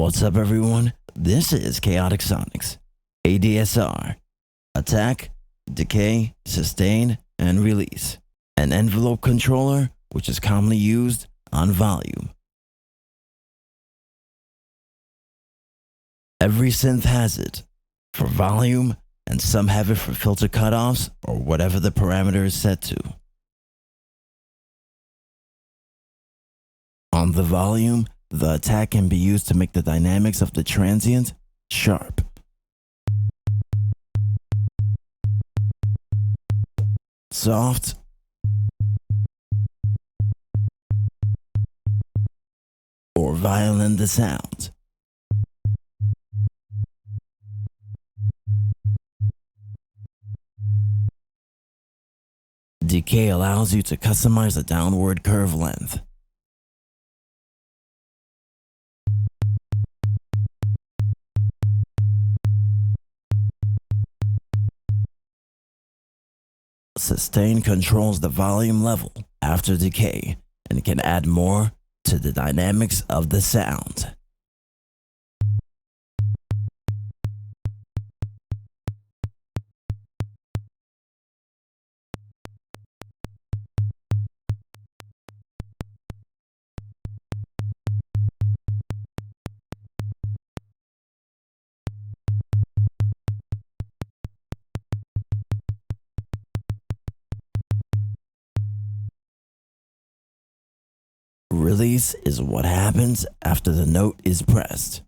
What's up, everyone? This is Chaotic Sonics, ADSR, Attack, Decay, Sustain, and Release, an envelope controller which is commonly used on volume. Every synth has it for volume, and some have it for filter cutoffs or whatever the parameter is set to. On the volume, the attack can be used to make the dynamics of the transient sharp. Soft, or violent the sound. Decay allows you to customize the downward curve length. Sustain controls the volume level after decay and can add more to the dynamics of the sound. Release is what happens after the note is pressed.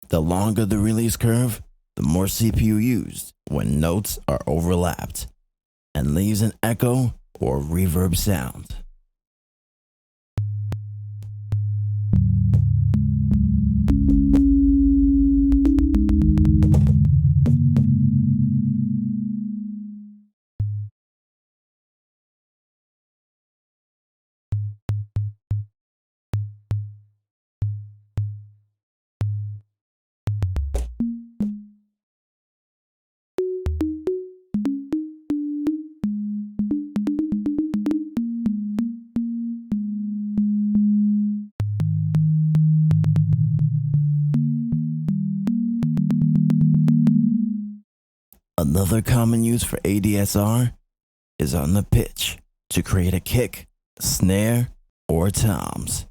The longer the release curve, the more CPU used when notes are overlapped and leaves an echo or reverb sound. Another common use for ADSR is on the pitch to create a kick, snare, or toms.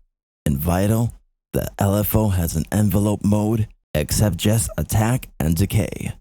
In Vital, the LFO has an envelope mode except just attack and decay.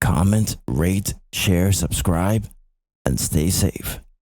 Comment, rate, share, subscribe, and stay safe.